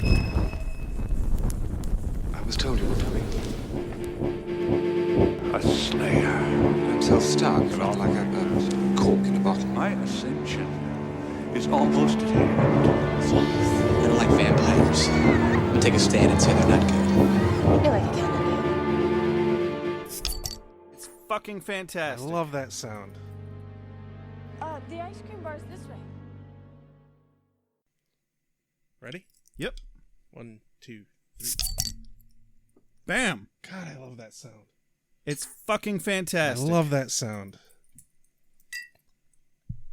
I was told you were coming. A slayer. I'm so stuck, like a cork in a bottle. My ascension is almost at hand. I don't like vampires. I'll take a stand and say they're not good. You're like a candidate. It's fucking I fantastic. love that sound. The ice cream bar's this way. Ready? Yep. 1, 2, 3. Bam. God, I love that sound. It's fucking I fantastic. love that sound.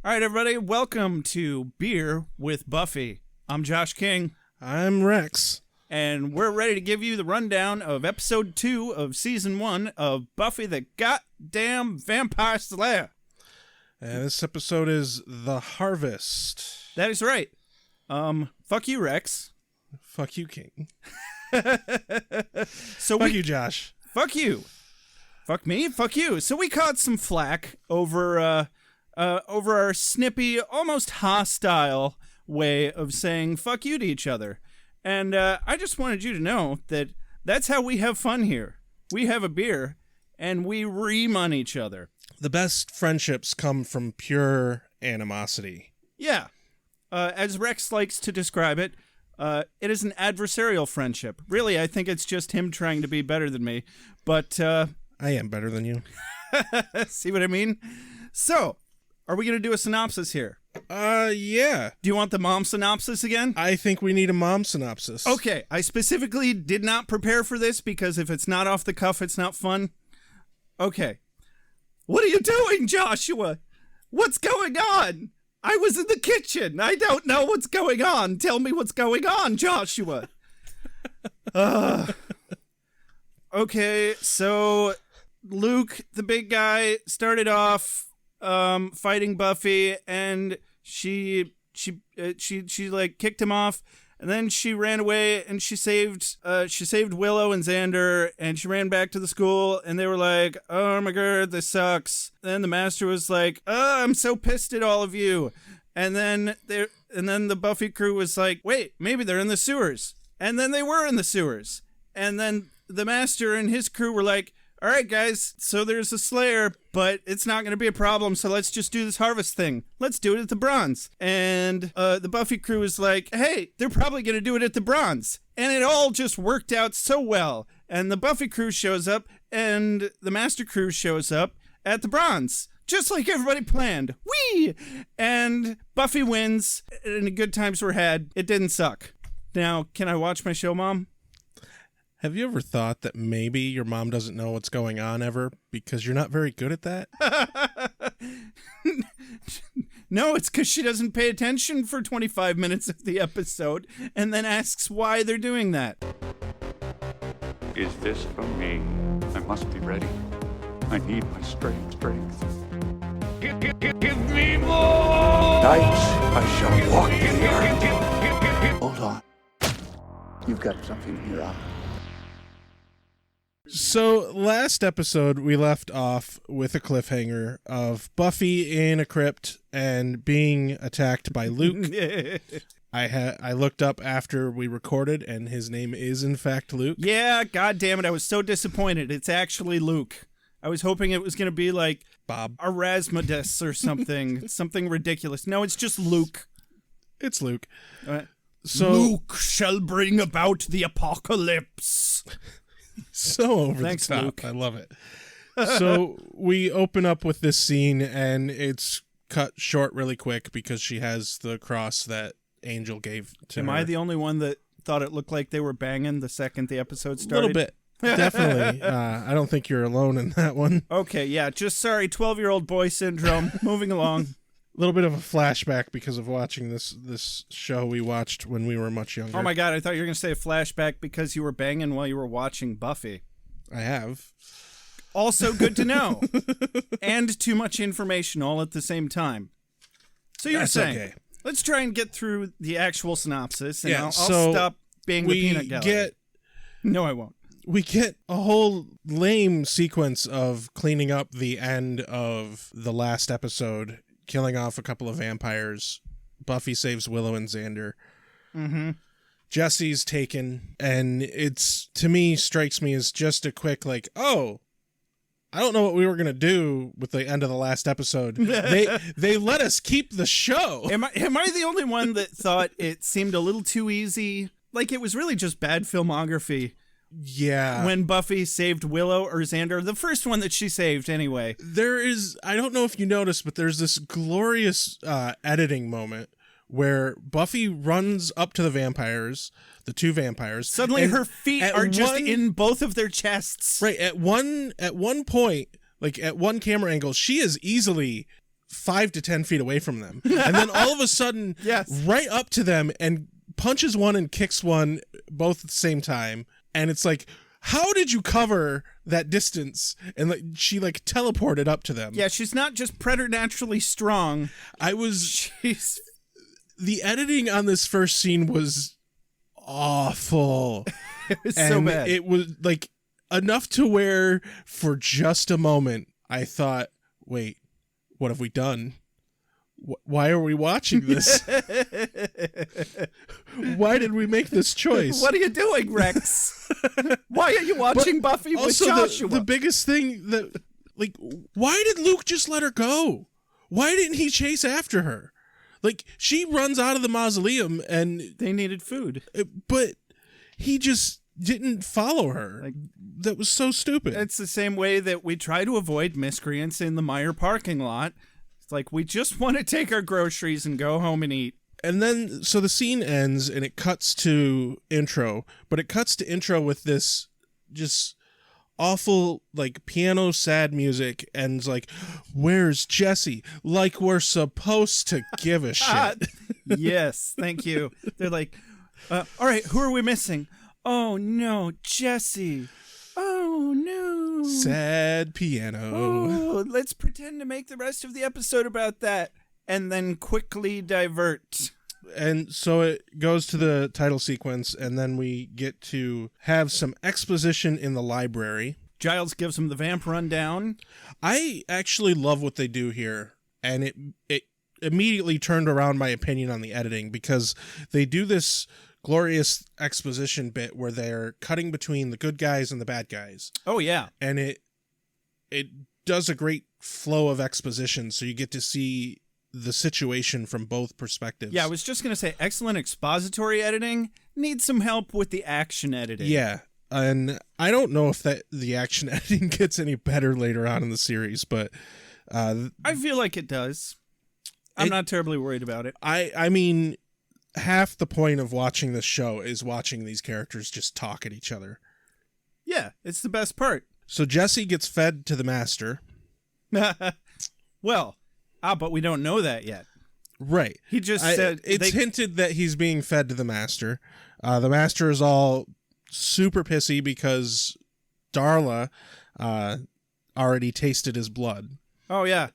All right, everybody, welcome to Beer with Buffy. I'm Josh King, I'm Rex. and we're ready to give you the rundown of episode 2 of season 1 of Buffy the Goddamn Vampire Slayer. And this episode is The Harvest. That is right. Fuck you, Rex. Fuck you, King. So Fuck you, Josh. Fuck you. Fuck me. Fuck you. So we caught some flack over our snippy, almost hostile way of saying fuck you to each other. And I just wanted you to know that that's how we have fun here. We have a beer, and we ream on each other. The best friendships come from pure animosity. Yeah. As Rex likes to describe it, it is an adversarial friendship. Really, I think it's just him trying to be better than me. But, I am better than you. see what I mean? So, are we going to do a synopsis here? Yeah. Do you want the mom synopsis again? I think we need a mom synopsis. Okay, I specifically did not prepare for this because if it's not off the cuff, it's not fun. Okay. What are you doing, Joshua? What's going on? I was in the kitchen. I don't know what's going on. Tell me what's going on, Joshua. Okay, so Luke, the big guy, started off fighting Buffy, and she like kicked him off, and then she ran away and she saved Willow and Xander, and she ran back to the school, and they were like, "Oh my god, this sucks." Then the master was like, "Oh, I'm so pissed at all of you." And then the Buffy crew was like, "Wait, maybe they're in the sewers." And then they were in the sewers. And then the master and his crew were like, "All right, guys, so there's a Slayer, but it's not going to be a problem, so let's just do this harvest thing. Let's do it at the Bronze." And the Buffy crew was like, "Hey, they're probably going to do it at the Bronze." And it all just worked out so well. And the Buffy crew shows up, and the Master crew shows up at the Bronze, just like everybody planned. Whee! And Buffy wins, and good times were had. It didn't suck. Now, can I watch my show, Mom? Have you ever thought that maybe your mom doesn't know what's going on ever because you're not very good at that? No, it's because she doesn't pay attention for 25 minutes of the episode and then asks why they're doing that. Is this for me? I must be ready. I need my strength. Give me more! Night, I shall walk in the earth. Hold on. You've got something in your eye. So last episode we left off with a cliffhanger of Buffy in a crypt and being attacked by Luke. I looked up after we recorded and his name is in fact Luke. Yeah, god damn it, I was so disappointed. It's actually Luke. I was hoping it was going to be like Bob. Arazmadus or something. Something ridiculous. No, it's just Luke. It's Luke. So Luke shall bring about the apocalypse. So over Thanks, the top. Luke. I love it. So we open up with this scene and it's cut short really quick because she has the cross that Angel gave to her. Am I the only one that thought it looked like they were banging the second the episode A started? little bit. Definitely. I don't think you're alone in that one. Okay, yeah, just sorry, 12-year-old boy syndrome. Moving along. A little bit of a flashback because of watching this show we watched when we were much younger. Oh my god, I thought you were going to say a flashback because you were banging while you were watching Buffy. I have. Also good to know. And too much information all at the same time. So you were That's saying, okay. Let's try and get through the actual synopsis, and Yeah, I'll so stop being the peanut gallery. No, I won't. We get a whole lame sequence of cleaning up the end of the last episode, killing off a couple of vampires. Buffy saves Willow and Xander. Mm-hmm. Jesse's taken, and it's, to me, strikes me as just a quick, like, oh, I don't know what we were going to do with the end of the last episode. They let us keep the show. Am I the only one that thought it seemed a little too easy? Like, it was really just bad filmography. Yeah. When Buffy saved Willow or Xander, the first one that she saved anyway. There is, I don't know if you noticed, but there's this glorious editing moment where Buffy runs up to the vampires, the two vampires. Suddenly her feet are just in both of their chests. Right. At one point, like at one camera angle, she is easily 5 to 10 feet away from them. And then all of a sudden, yes, right up to them and punches one and kicks one both at the same time. And it's like, how did you cover that distance? And like, she like teleported up to them. Yeah, she's not just preternaturally strong. The editing on this first scene was awful. It was and so bad. It was like enough to where for just a moment I thought, wait, what have we done? Why are we watching this? Why did we make this choice? What are you doing, Rex? Why are you watching Buffy with Joshua? The biggest thing that, like, why did Luke just let her go? Why didn't he chase after her? Like, she runs out of the mausoleum and they needed food. But he just didn't follow her. Like, that was so stupid. It's the same way that we try to avoid miscreants in the Meijer parking lot. It's like, we just want to take our groceries and go home and eat. And then, so the scene ends and it cuts to intro, but it cuts to intro with this just awful, like, piano sad music, and it's like, where's Jesse? Like we're supposed to give a shit. Yes, thank you. They're like, all right, who are we missing? Oh, no, Jesse. Oh, no. Sad piano. Oh, let's pretend to make the rest of the episode about that, and then quickly divert. And so it goes to the title sequence, and then we get to have some exposition in the library. Giles gives him the vamp rundown. I actually love what they do here, and it immediately turned around my opinion on the editing, because they do this glorious exposition bit where they're cutting between the good guys and the bad guys. Oh, yeah. And it does a great flow of exposition, so you get to see the situation from both perspectives. Yeah, I was just going to say, excellent expository editing. Needs some help with the action editing. Yeah, and I don't know if the action editing gets any better later on in the series, but I feel like it does. I'm not terribly worried about it. I mean, half the point of watching this show is watching these characters just talk at each other. Yeah, it's the best part. So Jesse gets fed to the master. Well, but we don't know that yet. Right. He just said... It's hinted that he's being fed to the master. The master is all super pissy because Darla already tasted his blood. Oh, yeah.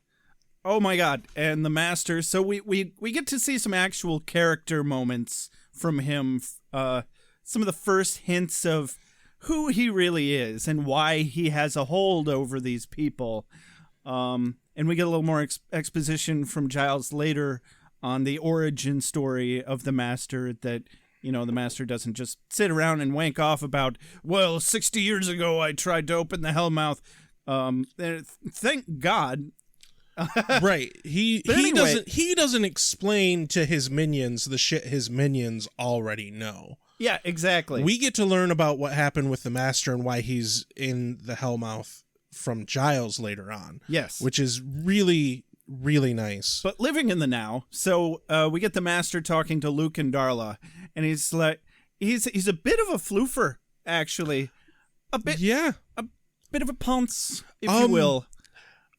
Oh, my God. And the master... So we get to see some actual character moments from him. Some of the first hints of who he really is and why he has a hold over these people. And we get a little more exposition from Giles later on the origin story of the Master, that, you know, the Master doesn't just sit around and wank off about, well, 60 years ago I tried to open the Hellmouth. Thank God. Right. He doesn't explain to his minions the shit his minions already know. Yeah, exactly. We get to learn about what happened with the Master and why he's in the Hellmouth from Giles later on. Yes. Which is really, really nice. But living in the now, so we get the Master talking to Luke and Darla, and he's like, he's a bit of a floofer, actually. A bit of a ponce, if you will.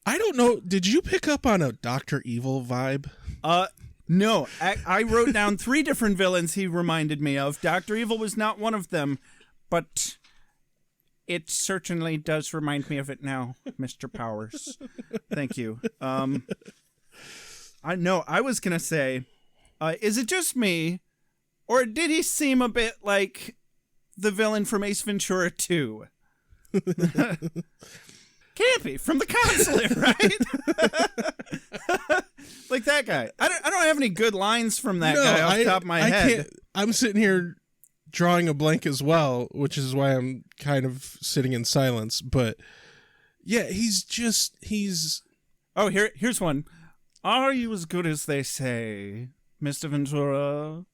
I don't know. Did you pick up on a Dr. Evil vibe? No. I wrote down 3 different villains he reminded me of. Dr. Evil was not one of them, but it certainly does remind me of it now, Mr. Powers. Thank you. I was going to say, is it just me, or did he seem a bit like the villain from Ace Ventura 2? Can't be, from the consulate, right? Like that guy. I don't have any good lines from that guy off the top of my head. I'm sitting here drawing a blank as well, which is why I'm kind of sitting in silence. But yeah, he's. Oh, here's one. Are you as good as they say, Mr. Ventura?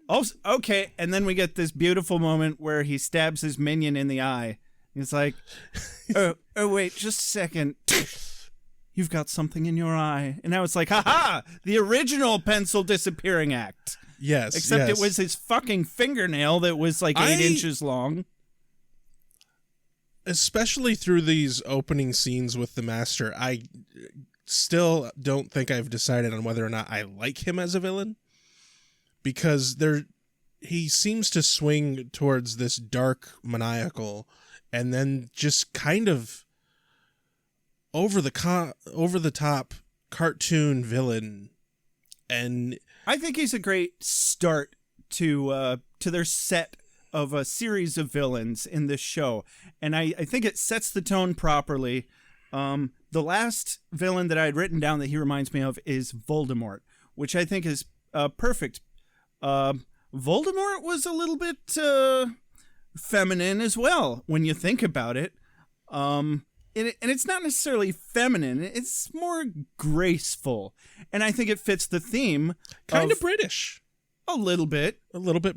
Also, okay, and then we get this beautiful moment where he stabs his minion in the eye. He's like, oh wait, just a second. You've got something in your eye. And now it's like, haha, the original pencil disappearing act. Yes. Except it was his fucking fingernail that was like 8 inches long. Especially through these opening scenes with the Master, I still don't think I've decided on whether or not I like him as a villain. Because he seems to swing towards this dark, maniacal, and then just kind of over the top cartoon villain. And I think he's a great start to their set of a series of villains in this show, and I think it sets the tone properly. The last villain that I had written down that he reminds me of is Voldemort, which I think is perfect. Voldemort was a little bit feminine as well when you think about it. And it's not necessarily feminine, it's more graceful. And I think it fits the theme. Kind of British. A little bit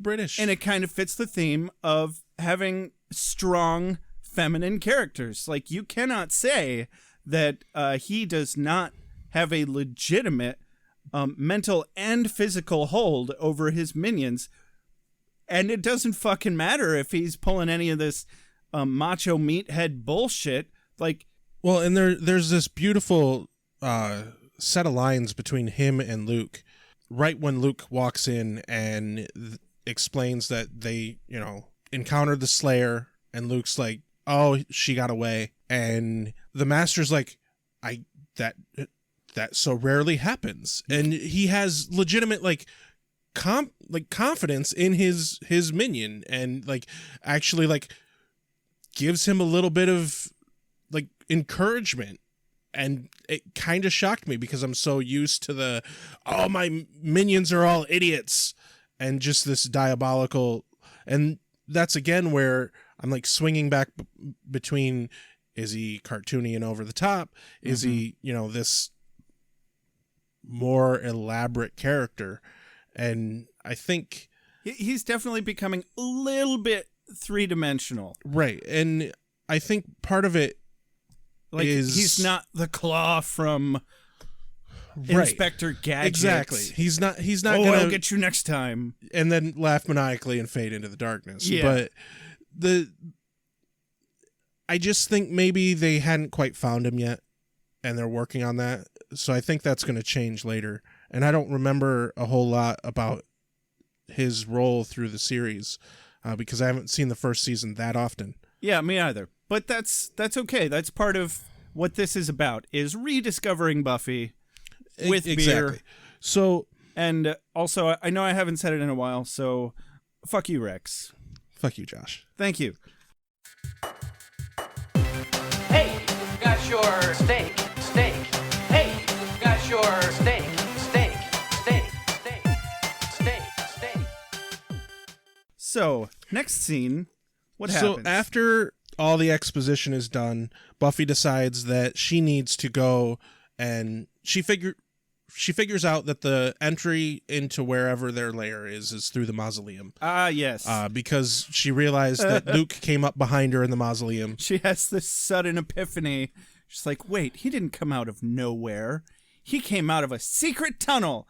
British. And it kind of fits the theme of having strong feminine characters. Like, you cannot say that he does not have a legitimate mental and physical hold over his minions. And it doesn't fucking matter if he's pulling any of this macho meathead bullshit. Like, well, and there's this beautiful set of lines between him and Luke. Right when Luke walks in and explains that they, encountered the Slayer, and Luke's like, "Oh, she got away," and the Master's like, that so rarely happens," and he has legitimate confidence in his minion, and actually gives him a little bit of encouragement. And it kind of shocked me because I'm so used to my minions are all idiots and just this diabolical. And that's again where I'm swinging back between, is he cartoony and over the top? Is he, this more elaborate character? And I think he's definitely becoming a little bit three-dimensional. Right. And I think part of it, he's not the Claw from Inspector Gadget. Exactly. He's not Oh, gonna I'll get you next time. And then laugh maniacally and fade into the darkness. Yeah. But I just think maybe they hadn't quite found him yet, and they're working on that. So I think that's going to change later. And I don't remember a whole lot about his role through the series because I haven't seen the first season that often. Yeah, me either. But that's okay. That's part of what this is about, is rediscovering Buffy with exactly. beer. So, and also, I know I haven't said it in a while, so fuck you, Rex. Fuck you, Josh. Thank you. Hey, got your steak. Hey, got your steak. So, next scene, what happens? So after all the exposition is done, Buffy decides that she needs to go, and she figures out that the entry into wherever their lair is through the mausoleum. Ah, yes. Because she realized that Luke came up behind her in the mausoleum. She has this sudden epiphany. She's like, wait, he didn't come out of nowhere. He came out of a secret tunnel.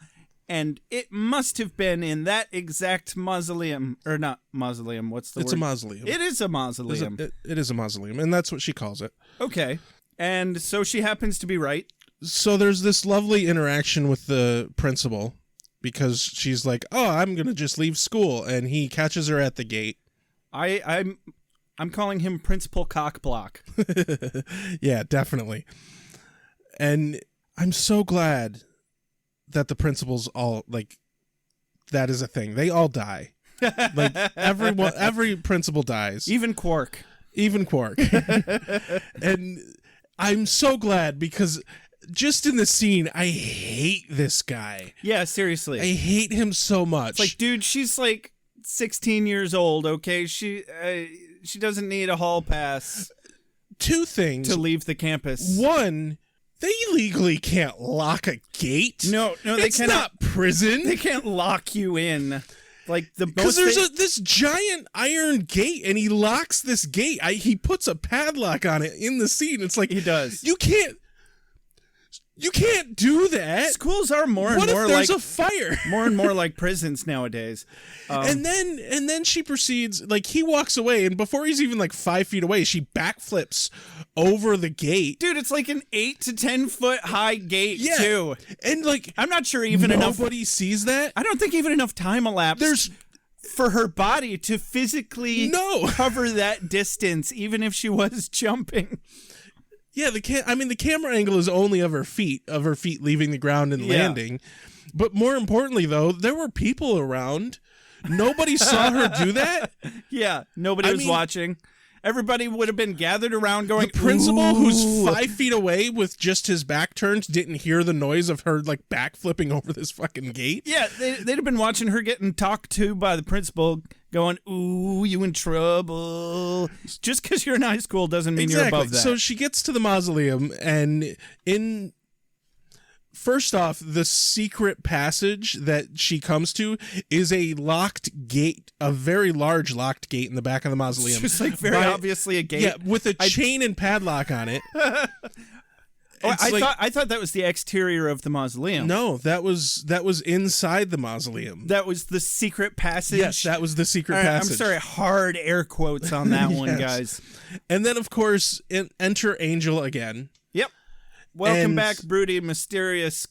And it must have been in that exact mausoleum. Or not mausoleum, what's the word? It's a mausoleum. It is a mausoleum. It is a mausoleum, and that's what she calls it. Okay. And so she happens to be right. So there's this lovely interaction with the principal, because she's like, "Oh, I'm gonna just leave school," and he catches her at the gate. I'm calling him Principal Cockblock. Yeah, definitely. And I'm so glad that the principals all that is a thing. They all die. Every principal dies. Even Quark. And I'm so glad, because just in the scene, I hate this guy. Yeah, seriously. I hate him so much. It's like, dude, she's like 16 years old, okay? She doesn't need a hall pass two things to leave the campus. One, they legally can't lock a gate. No, they it's cannot. not prison. They can't lock you in. Like the because there's this giant iron gate, and he locks this gate. He puts a padlock on it in the scene. It's like he does. You can't do that. Schools are more and what more if there's like a fire? More and more like prisons nowadays. And then she proceeds, like, he walks away, and before he's even like 5 feet away, she backflips over the gate. Dude, it's like an 8 to 10 foot high gate too. And like, I'm not sure even nobody sees that. I don't think even enough time elapsed for her body to physically cover that distance, even if she was jumping. Yeah, the camera angle is only of her feet leaving the ground and landing. But more importantly, though, there were people around. Nobody saw her do that. Yeah, nobody was watching. Everybody would have been gathered around going, the principal, ooh. who's 5 feet away with just his back turned, didn't hear the noise of her like backflipping over this fucking gate. Yeah, they'd have been watching her getting talked to by the principal going, ooh, you in trouble. Just because you're in high school doesn't mean you're above that. So she gets to the mausoleum, and first off, the secret passage that she comes to is a locked gate, a very large locked gate in the back of the mausoleum. It's just like very obviously a gate. Yeah, with a chain and padlock on it. I thought that was the exterior of the mausoleum. No, that was inside the mausoleum. That was the secret passage. Yes, that was the secret passage. I'm sorry, hard air quotes on that one, guys. And then, of course, enter Angel again. Yep. Welcome back, broody, mysterious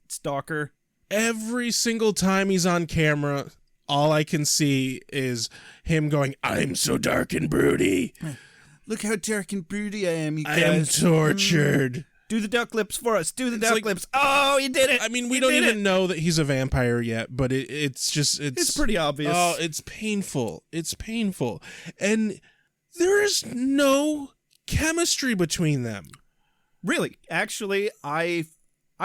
stalker. Every single time he's on camera, all I can see is him going, "I'm so dark and broody. Look how dark and broody I am, you guys. I am tortured. Do the duck lips for us. Do the duck lips. Oh, you did it. I mean, we don't even know that he's a vampire yet, but it's pretty obvious. Oh, it's painful. It's painful. And there is no chemistry between them. Really? Actually, I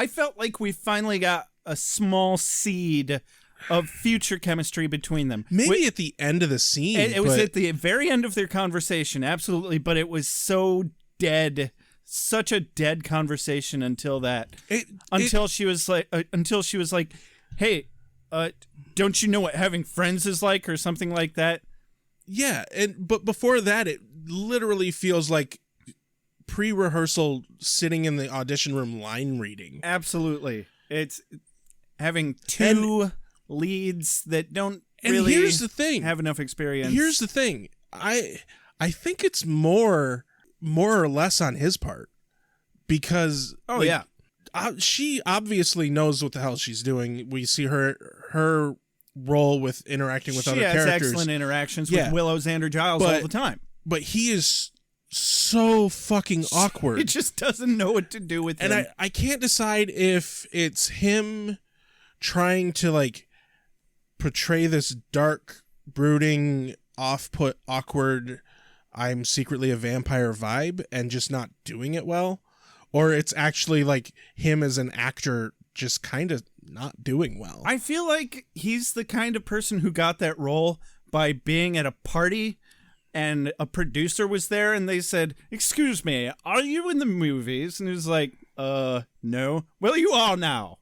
felt like we finally got a small seed of future chemistry between them. Maybe at the end of the scene. It was at the very end of their conversation, absolutely, but it was so dead. Such a dead conversation until that. Until she was like, "Hey, don't you know what having friends is like?" or something like that. Yeah, but before that, it literally feels like pre-rehearsal sitting in the audition room line reading. Absolutely. It's having two leads that don't really here's the thing. have enough experience. Here's the thing. I think it's more or less on his part, because she obviously knows what the hell she's doing. We see her role with interacting with other characters. She has excellent interactions with Willow Xander Giles all the time. But he is so fucking awkward. He just doesn't know what to do with him. And I can't decide if it's him trying to like portray this dark, brooding, off-put, awkward, I'm secretly a vampire vibe and just not doing it well, or it's actually like him as an actor just kind of not doing well. I feel like he's the kind of person who got that role by being at a party and a producer was there and they said, "Excuse me, are you in the movies?" And he was like, no. Well, you are now.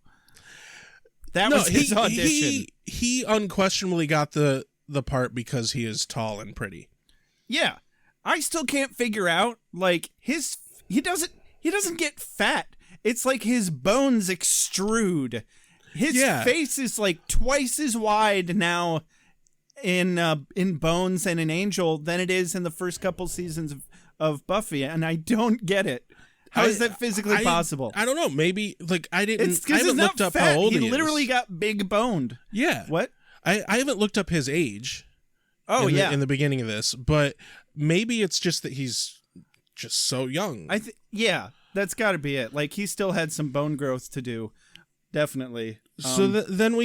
That was his audition. He unquestionably got the part because he is tall and pretty. Yeah. I still can't figure out, like, he doesn't get fat. It's like his bones extrude. His face is like twice as wide now in Bones and in Angel than it is in the first couple seasons of Buffy, and I don't get it. How is that physically possible? I don't know. Maybe like I haven't he's looked up fat. how old he is. He literally got big boned. Yeah. What? I haven't looked up his age. Oh, in the beginning of this, but maybe it's just that he's just so young. That's got to be it. Like, he still had some bone growth to do, definitely. So then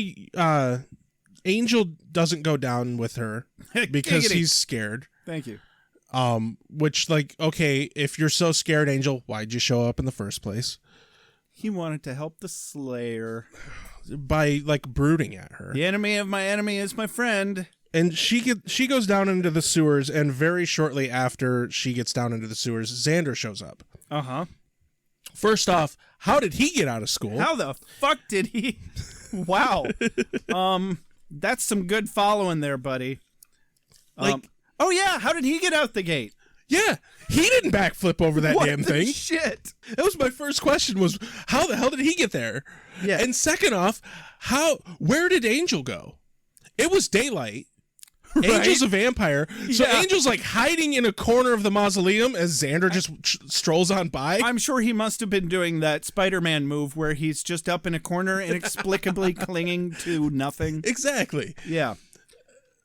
Angel doesn't go down with her because he's scared. Thank you. Which, like, okay, if you're so scared, Angel, why'd you show up in the first place? He wanted to help the Slayer. by like brooding at her. The enemy of my enemy is my friend. And she goes down into the sewers, and very shortly after she gets down into the sewers, Xander shows up. Uh-huh. First off, how did he get out of school? How the fuck did he? Wow. That's some good following there, buddy. Oh yeah, how did he get out the gate? Yeah, he didn't backflip over that damn thing. Shit. That was my first question, was how the hell did he get there? Yeah. And second off, where did Angel go? It was daylight. Right? Angel's a vampire. So Yeah. Angel's like hiding in a corner of the mausoleum as Xander just strolls on by. I'm sure he must have been doing that Spider-Man move where he's just up in a corner inexplicably clinging to nothing. Exactly. Yeah.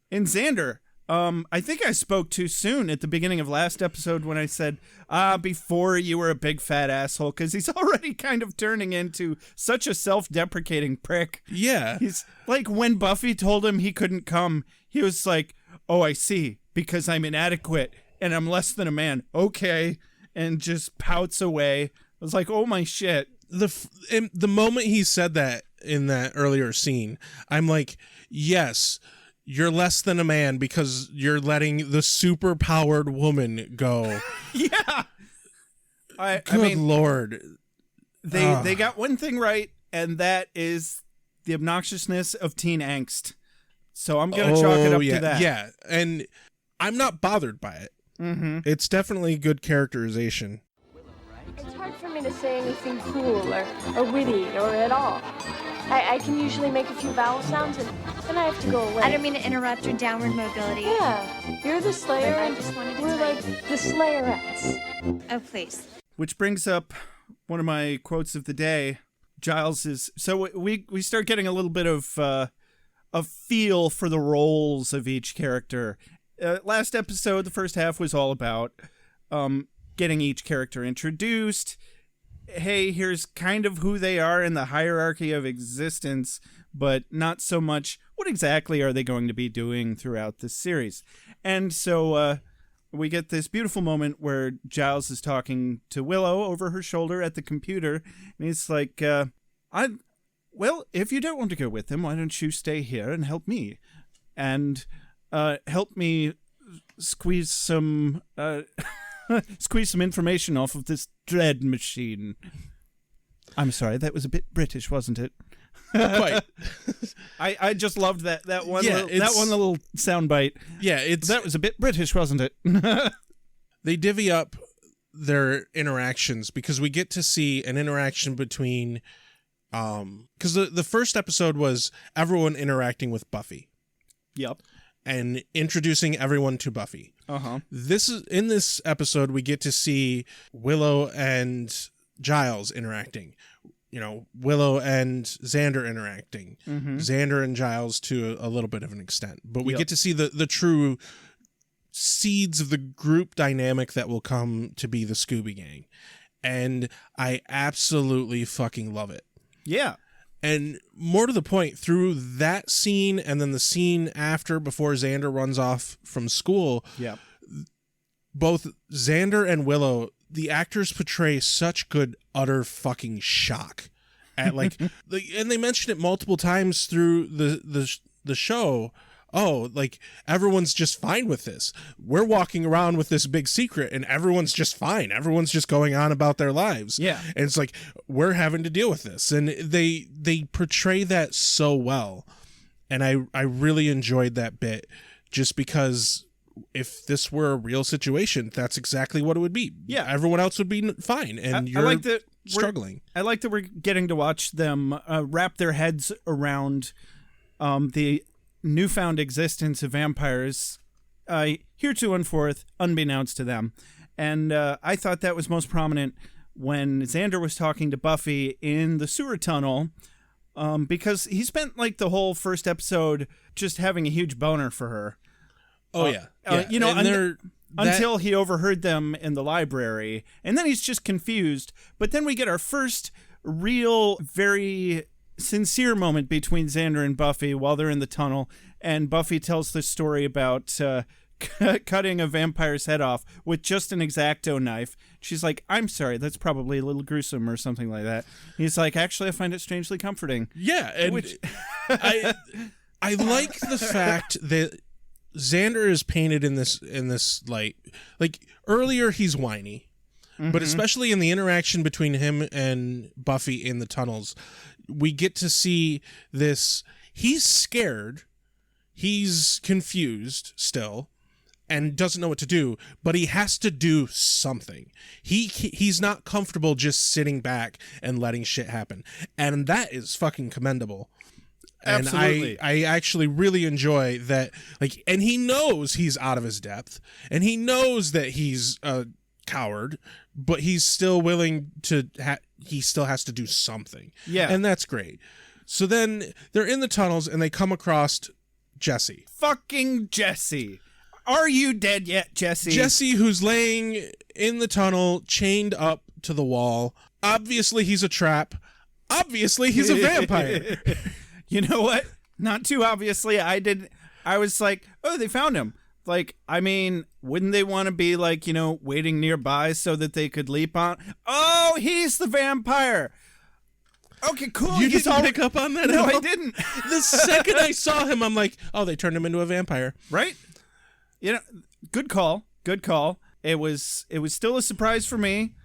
And Xander, I think I spoke too soon at the beginning of last episode when I said, before you were a big fat asshole, because he's already kind of turning into such a self-deprecating prick. Yeah. He's like, when Buffy told him he couldn't come, he was like, oh, I see, because I'm inadequate and I'm less than a man. Okay. And just pouts away. I was like, oh my shit. The moment he said that in that earlier scene, I'm like, yes, you're less than a man because you're letting the super powered woman go. Yeah. I Good mean, Lord. They got one thing right, and that is the obnoxiousness of teen angst. So I'm going to chalk it up to that. Yeah, and I'm not bothered by it. Mm-hmm. It's definitely good characterization. It's hard for me to say anything cool or witty or at all. I can usually make a few vowel sounds and then I have to go away. I don't mean to interrupt your downward mobility. Yeah, you're the Slayer I and just wanted to we're tell like the Slayerettes. Oh, please. Which brings up one of my quotes of the day. Giles is... So we start getting a little bit of a feel for the roles of each character. Last episode, the first half was all about getting each character introduced. Hey, here's kind of who they are in the hierarchy of existence, but not so much what exactly are they going to be doing throughout this series. And so we get this beautiful moment where Giles is talking to Willow over her shoulder at the computer, and he's like, well, if you don't want to go with them, why don't you stay here and help me? And help me squeeze some... squeeze some information off of this dread machine. I'm sorry, that was a bit British, wasn't it? Quite. I just loved that one Yeah, little soundbite. Yeah, That was a bit British, wasn't it? They divvy up their interactions because we get to see an interaction between because the first episode was everyone interacting with Buffy. Yep. And introducing everyone to Buffy. Uh-huh. In this episode, we get to see Willow and Giles interacting. You know, Willow and Xander interacting. Mm-hmm. Xander and Giles to a little bit of an extent. But we Yep. get to see the true seeds of the group dynamic that will come to be the Scooby Gang. And I absolutely fucking love it. Yeah. And more to the point, through that scene and then the scene after, before Xander runs off from school, Yeah. both Xander and Willow, the actors portray such good utter fucking shock at like, and they mention it multiple times through the show. Oh, like everyone's just fine with this. We're walking around with this big secret and everyone's just fine. Everyone's just going on about their lives. Yeah. And it's like, we're having to deal with this. And they portray that so well. And I really enjoyed that bit just because if this were a real situation, that's exactly what it would be. Yeah. Everyone else would be fine. And you're like that struggling. I like that we're getting to watch them wrap their heads around the newfound existence of vampires heretofore unbeknownst to them. And I thought that was most prominent when Xander was talking to Buffy in the sewer tunnel, because he spent like the whole first episode just having a huge boner for her. Oh, yeah. You know, And until he overheard them in the library, and then he's just confused. But then we get our first real, very sincere moment between Xander and Buffy while they're in the tunnel, and Buffy tells this story about cutting a vampire's head off with just an X-Acto knife, She's like, I'm sorry, that's probably a little gruesome or something like that. He's like, actually, I find it strangely comforting. Yeah, and I like the fact that Xander is painted in this light. Like, earlier he's whiny, but especially in the interaction between him and Buffy in the tunnels, we get to see this. He's scared, he's confused still, and doesn't know what to do, but he has to do something. He's not comfortable just sitting back and letting shit happen, and that is fucking commendable. And Absolutely. I actually really enjoy that. Like, and he knows he's out of his depth, and he knows that he's a coward, but he's still willing to. He still has to do something. Yeah, and that's great. So then they're in the tunnels, and they come across Jesse. Fucking Jesse. Are you dead yet, Jesse? Jesse, who's laying in the tunnel, chained up to the wall. Obviously, he's a trap. Obviously, he's a vampire. You know what? Not too obviously. I was like, oh, they found him. Like, I mean, wouldn't they want to be like, waiting nearby so that they could leap on? Oh, he's the vampire. Okay, cool. You didn't pick up on that? No, at all? I didn't. The second I saw him, I'm like, oh, they turned him into a vampire. Right? Good call. Good call. It was still a surprise for me.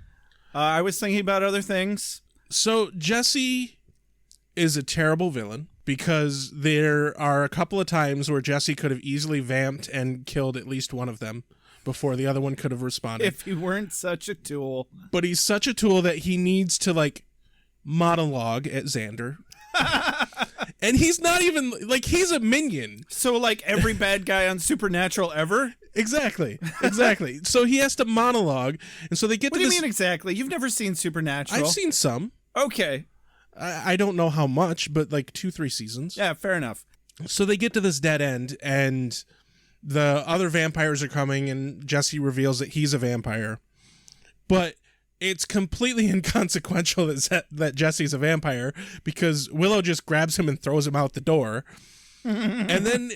I was thinking about other things. So Jesse is a terrible villain because there are a couple of times where Jesse could have easily vamped and killed at least one of them before the other one could have responded. If he weren't such a tool. But he's such a tool that he needs to, like, monologue at Xander. And he's not even, like, he's a minion. So, like, every bad guy on Supernatural ever? Exactly. So he has to monologue, and so they get What to do this... you mean exactly? You've never seen Supernatural. I've seen some. Okay. I don't know how much, but like 2-3 seasons. Yeah, fair enough. So they get to this dead end, and the other vampires are coming, and Jesse reveals that he's a vampire. But it's completely inconsequential that Jesse's a vampire, because Willow just grabs him and throws him out the door. And then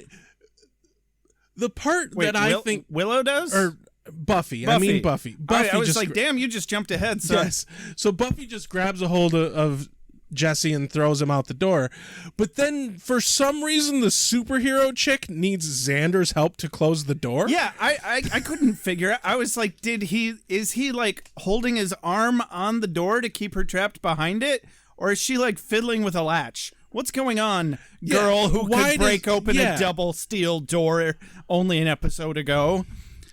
the part that I think... Willow does? Or Buffy. I mean Buffy. Buffy I was just like, damn, you just jumped ahead, son. Yes. So Buffy just grabs a hold of Jesse and throws him out the door. But then, for some reason, the superhero chick needs Xander's help to close the door. Yeah, I couldn't figure it. I was like, is he like holding his arm on the door to keep her trapped behind it? Or is she like fiddling with a latch? What's going on, girl who could break open a double steel door only an episode ago?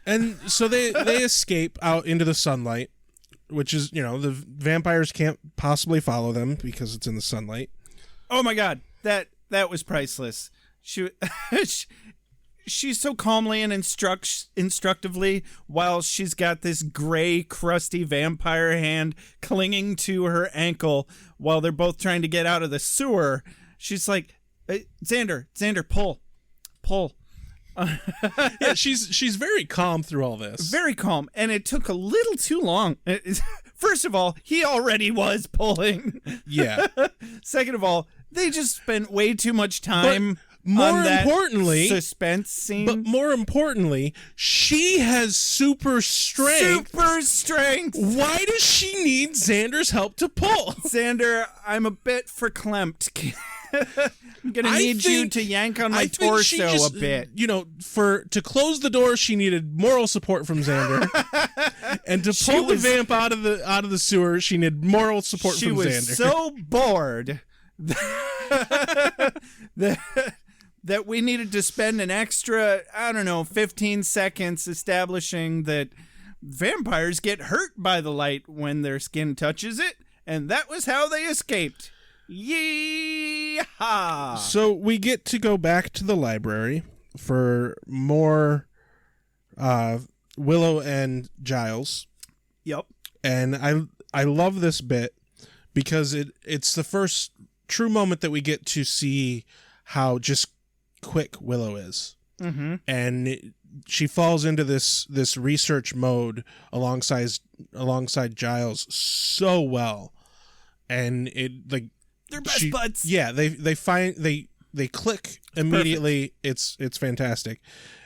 And so they escape out into the sunlight, which is, the vampires can't possibly follow them because it's in the sunlight. Oh my God, that was priceless. She's so calmly and instructively, while she's got this gray, crusty vampire hand clinging to her ankle while they're both trying to get out of the sewer. She's like, Xander, pull. Yeah, she's very calm through all this. Very calm, and it took a little too long. First of all, he already was pulling. Yeah. Second of all, they just spent way too much time on that suspense scene. But more importantly, she has super strength. Why does she need Xander's help to pull? Xander, I'm a bit verklempt. I'm gonna need you to yank on my torso a bit. To close the door, she needed moral support from Xander, and to pull the vamp out of the sewer, she needed moral support from Xander. She was so bored that we needed to spend an extra, 15 seconds establishing that vampires get hurt by the light when their skin touches it, and that was how they escaped. Yee-haw! So we get to go back to the library for more Willow and Giles. Yep. And I love this bit because it's the first true moment that we get to see how just quick Willow is. Mm-hmm. And she falls into this research mode alongside Giles so well. And they're best buds. Yeah, they click immediately. It's fantastic.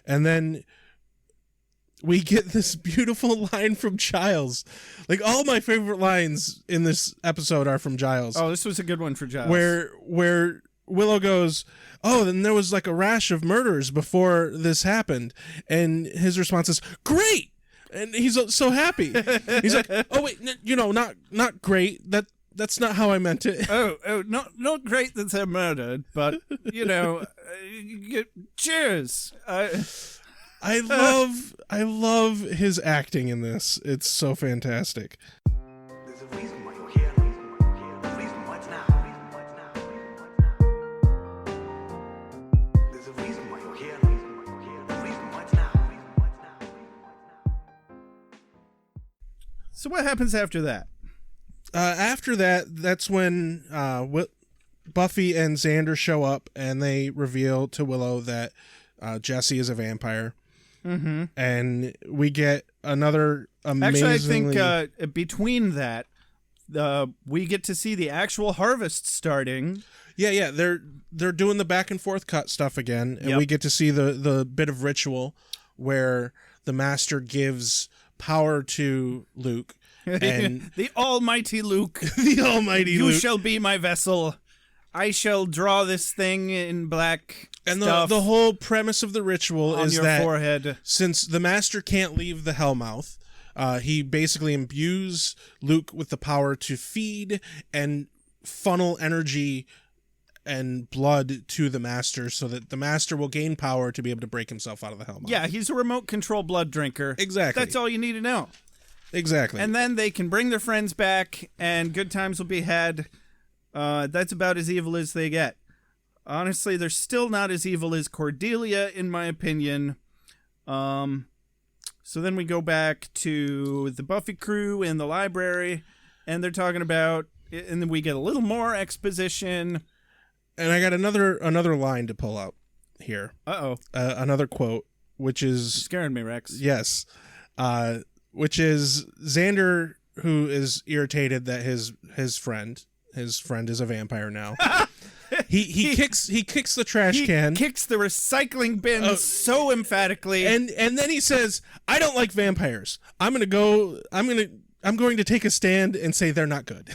And then we get this beautiful line from Giles. Like, all my favorite lines in this episode are from Giles. Oh, this was a good one for Giles. Where Willow goes, oh, then there was like a rash of murders before this happened. And his response is, great! And he's so happy. He's like, oh, wait, not great. That's not how I meant it. Oh, not great that they're murdered, but, cheers. I love his acting in this. It's so fantastic. There's a reason why you're here. The reason why it's now. There's a reason why you're here. The reason why it's now. So what happens after that? After that, that's when Buffy and Xander show up, and they reveal to Willow that Jesse is a vampire. Mm-hmm. And we get another amazingly... Actually, I think between that, we get to see the actual harvest starting. Yeah, they're doing the back and forth cut stuff again, and we get to see the bit of ritual where the Master gives power to Luke. And the almighty Luke. The almighty you Luke. You shall be my vessel. I shall draw this thing in black and stuff the whole premise of the ritual on is your that forehead. Since the Master can't leave the Hellmouth, he basically imbues Luke with the power to feed and funnel energy and blood to the Master so that the Master will gain power to be able to break himself out of the Hellmouth. Yeah, he's a remote control blood drinker. Exactly. That's all you need to know. Exactly. And then they can bring their friends back and good times will be had. That's about as evil as they get. Honestly, they're still not as evil as Cordelia, in my opinion. So then we go back to the Buffy crew in the library, and they're talking about, and then we get a little more exposition. And I got another line to pull out here. Uh-oh. Another quote, which is... You're scaring me, Rex. Yes. Which is Xander, who is irritated that his friend is a vampire now. he kicks the trash can. He kicks the recycling bin so emphatically. And then he says, I don't like vampires. I'm going to take a stand and say they're not good.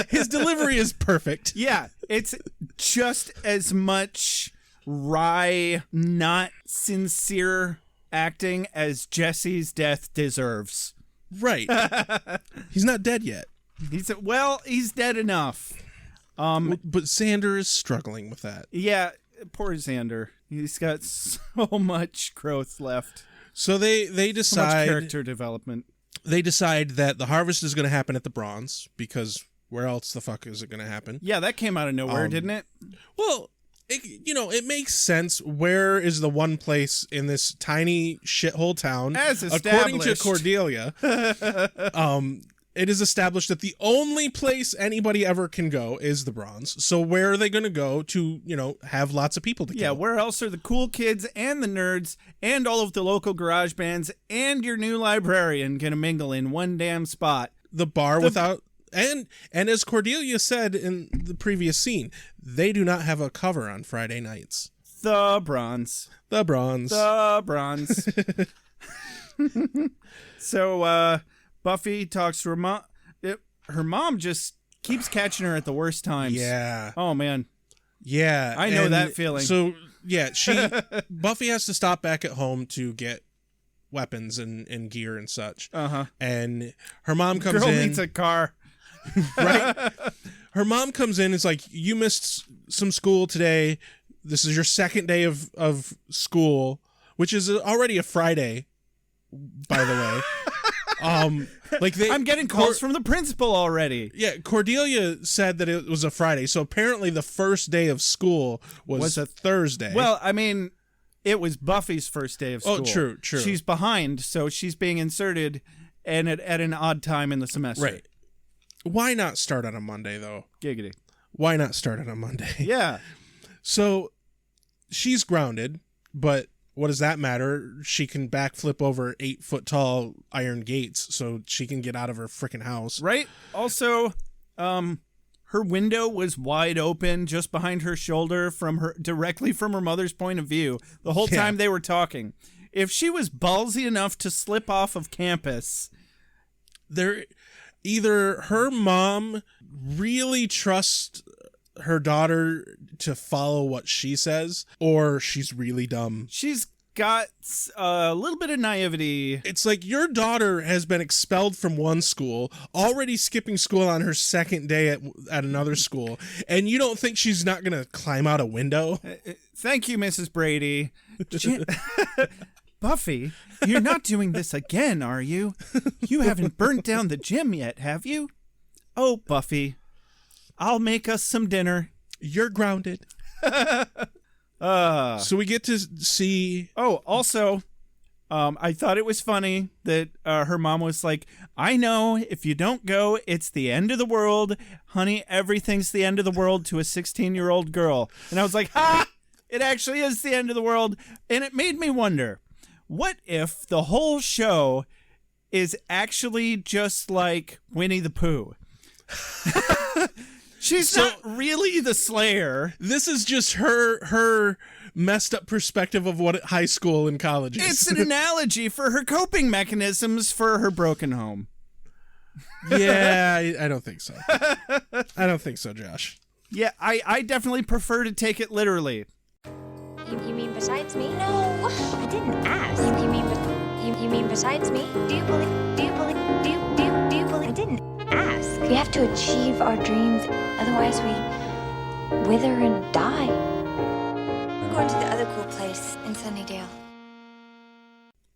His delivery is perfect. Yeah, it's just as much wry, not sincere acting as Jesse's death deserves. Right. He's not dead yet. He's dead enough. But Xander is struggling with that. Yeah, poor Xander. He's got so much growth left. So they decide so much character development. They decide that the harvest is going to happen at the Bronze because where else the fuck is it going to happen? Yeah, that came out of nowhere, didn't it? Well, it makes sense. Where is the one place in this tiny shithole town? As according to Cordelia, it is established that the only place anybody ever can go is the Bronze. So where are they going to go to, have lots of people to kill? Yeah, where else are the cool kids and the nerds and all of the local garage bands and your new librarian going to mingle in one damn spot? The bar without... And as Cordelia said in the previous scene, they do not have a cover on Friday nights. The Bronze. The Bronze. The Bronze. So, Buffy talks to her mom. Her mom just keeps catching her at the worst times. Yeah. Oh, man. Yeah. I know that feeling. So, yeah, Buffy has to stop back at home to get weapons and gear and such. Uh-huh. And her mom comes Girl in. needs a car. Right? Her mom comes in. It's like, you missed some school today. This is your second day of school, which is already a Friday, by the way. I'm getting calls from the principal already. Yeah, Cordelia said that it was a Friday, so apparently the first day of school was a Thursday. Well, I mean, it was Buffy's first day of school. Oh, true. She's behind, so she's being inserted and at an odd time in the semester. Right. Why not start on a Monday, though? Giggity. Why not start on a Monday? Yeah. So she's grounded, but what does that matter? She can backflip over 8-foot-tall iron gates so she can get out of her freaking house. Right? Also, her window was wide open just behind her shoulder directly from her mother's point of view the whole time they were talking. if she was ballsy enough to slip off of campus, either her mom really trusts her daughter to follow what she says, or she's really dumb. She's got a little bit of naivety. It's like your daughter has been expelled from one school, already skipping school on her second day at another school, and you don't think she's not going to climb out a window? Thank you, Mrs. Brady. Buffy, you're not doing this again, are you? You haven't burnt down the gym yet, have you? Oh, Buffy, I'll make us some dinner. You're grounded. So we get to see... Oh, also, I thought it was funny that her mom was like, I know if you don't go, it's the end of the world. Honey, everything's the end of the world to a 16-year-old girl. And I was like, ha! It actually is the end of the world. And it made me wonder, what if the whole show is actually just like Winnie the Pooh? She's not really the Slayer. This is just her messed up perspective of what high school and college is. It's an analogy for her coping mechanisms for her broken home. Yeah, I don't think so. I don't think so, Josh. Yeah, I definitely prefer to take it literally. You mean besides me? No, I didn't ask. You mean besides me? Do you believe? I didn't ask. We have to achieve our dreams, otherwise we wither and die. We're going to the other cool place in Sunnydale.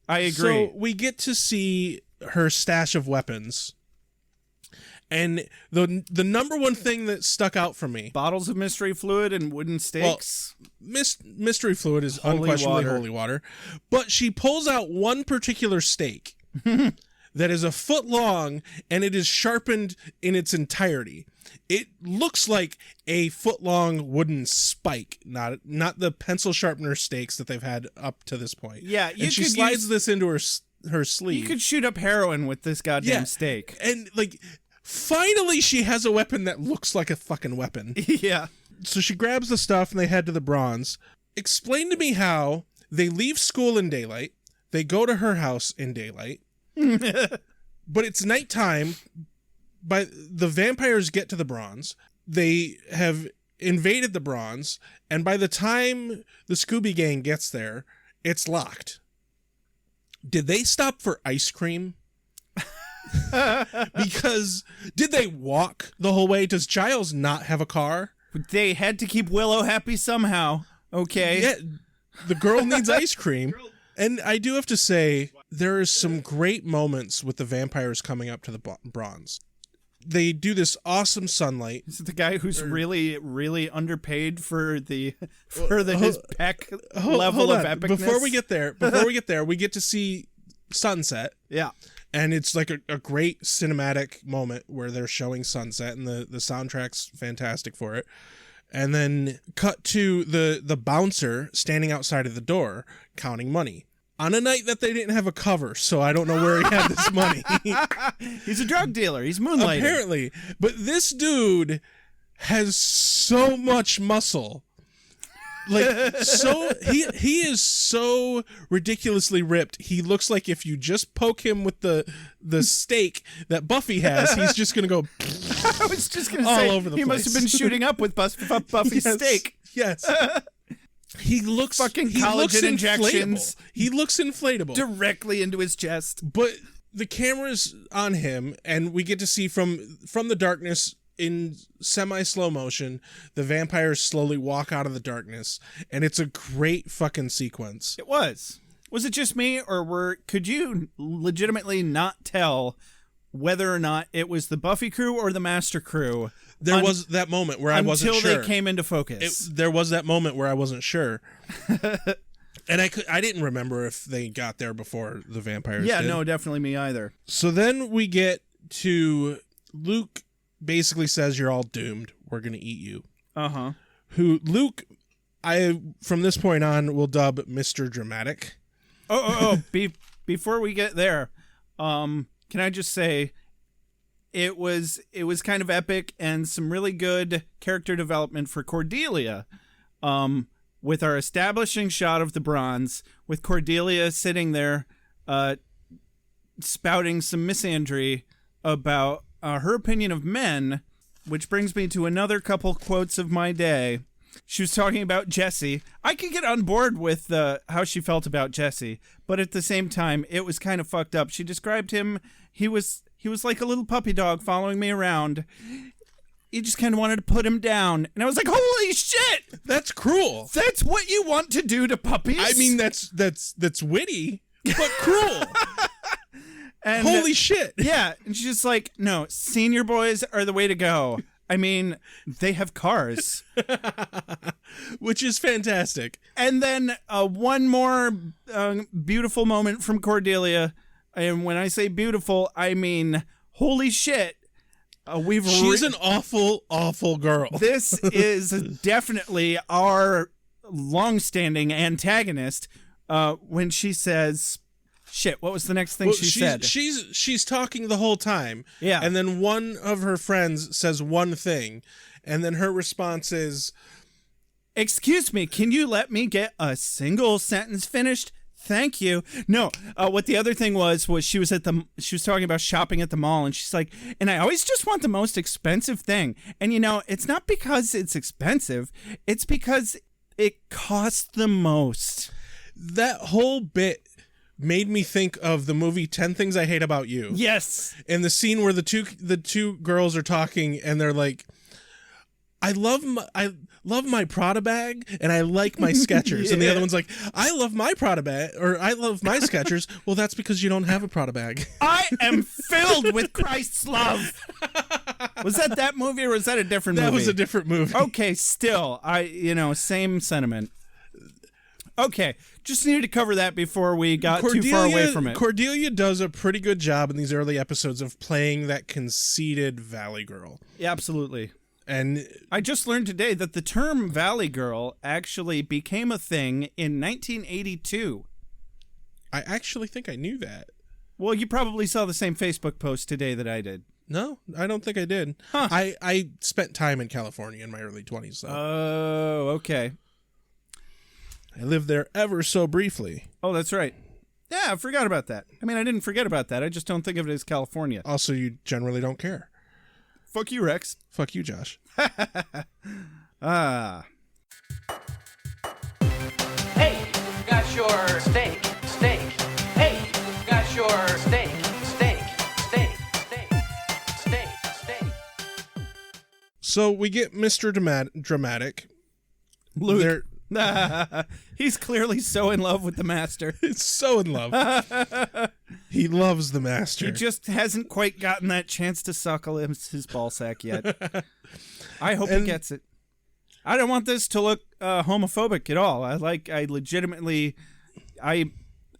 I agree. So we get to see her stash of weapons. And the number one thing that stuck out for me... Bottles of mystery fluid and wooden stakes. Well, mystery fluid is holy unquestionably water. holy water. But she pulls out one particular stake that is a foot long, and it is sharpened in its entirety. It looks like a foot-long wooden spike, not the pencil sharpener stakes that they've had up to this point. Yeah, and she slides this into her sleeve. You could shoot up heroin with this goddamn stake. And, like... Finally, she has a weapon that looks like a fucking weapon. Yeah. So she grabs the stuff and they head to the bronze. Explain to me how they leave school in daylight, they go to her house in daylight, but it's nighttime. The vampires get to the bronze. They have invaded the bronze, and by the time the Scooby Gang gets there, it's locked. Did they stop for ice cream? Because did they walk the whole way? Does Giles not have a car? They had to keep Willow happy somehow. Okay. Yeah, the girl needs ice cream. And I do have to say, there is some great moments with the vampires coming up to the bronze. They do this awesome sunlight. Is it the guy who's really, really underpaid for his peck level of epicness? Before we get there, we get to see sunset. Yeah. And it's like a great cinematic moment where they're showing sunset, and the soundtrack's fantastic for it. And then cut to the bouncer standing outside of the door counting money. On a night that they didn't have a cover, so I don't know where he had this money. He's a drug dealer. He's moonlighting. Apparently. But this dude has so much muscle. Like, so he is so ridiculously ripped. He looks like if you just poke him with the stake that Buffy has, he's just gonna go I was just gonna all say over the he place. must have been shooting up with Buffy's steak. Yes. He looks fucking he collagen looks injections. Inflatable. He looks inflatable Directly into his chest. But the camera's on him, and we get to see from the darkness in semi-slow motion, the vampires slowly walk out of the darkness, and it's a great fucking sequence. It was. Was it just me, or could you legitimately not tell whether or not it was the Buffy crew or the Master crew? There was that moment where I wasn't sure. Until they came into focus. There was that moment where I wasn't sure. And I didn't remember if they got there before the vampires did. No, definitely me either. So then we get to Luke basically says, you're all doomed. We're going to eat you. Uh-huh. Who Luke, from this point on, will dub Mr. Dramatic. Before we get there, can I just say it was kind of epic and some really good character development for Cordelia. with our establishing shot of the bronze, with Cordelia sitting there spouting some misandry about her opinion of men, which brings me to another couple quotes of my day. She was talking about Jesse. I could get on board with how she felt about Jesse, but at the same time, it was kind of fucked up. She described him, he was like a little puppy dog following me around. You just kind of wanted to put him down. And I was like, holy shit! That's cruel. That's what you want to do to puppies? I mean, that's witty, but cruel. And, holy shit. Yeah. And she's just like, no, senior boys are the way to go. I mean, they have cars. Which is fantastic. And then one more beautiful moment from Cordelia. And when I say beautiful, I mean, holy shit. She's an awful, awful girl. This is definitely our long-standing antagonist when she says, shit, what was the next thing she said? She's talking the whole time. Yeah. And then one of her friends says one thing, and then her response is, excuse me, can you let me get a single sentence finished? Thank you. No, what the other thing was she was talking about shopping at the mall, and she's like, and I always just want the most expensive thing. And it's not because it's expensive, it's because it costs the most. That whole bit made me think of the movie 10 Things I Hate About You. Yes. And the scene where the two girls are talking, and they're like, I love my Prada bag, and I like my Skechers. Yeah. And the other one's like, I love my Prada bag, or I love my Skechers. Well, that's because you don't have a Prada bag. I am filled with Christ's love. Was that movie, or was that a different movie? That was a different movie. Okay, still, same sentiment. Okay, just needed to cover that before we got too far away from it. Cordelia does a pretty good job in these early episodes of playing that conceited Valley Girl. Yeah, absolutely. And I just learned today that the term Valley Girl actually became a thing in 1982. I actually think I knew that. Well, you probably saw the same Facebook post today that I did. No, I don't think I did. Huh. I spent time in California in my early 20s, though. Oh, okay. I lived there ever so briefly. Oh, that's right. Yeah, I forgot about that. I mean, I didn't forget about that. I just don't think of it as California. Also, you generally don't care. Fuck you, Rex. Fuck you, Josh. Ah. Hey, got your steak. Hey, got your steak. So we get Mr. Dramatic. Luke. He's clearly so in love with the master. He's so in love. He loves the master. He just hasn't quite gotten that chance to suckle his ball sack yet. I hope he gets it. I don't want this to look homophobic at all.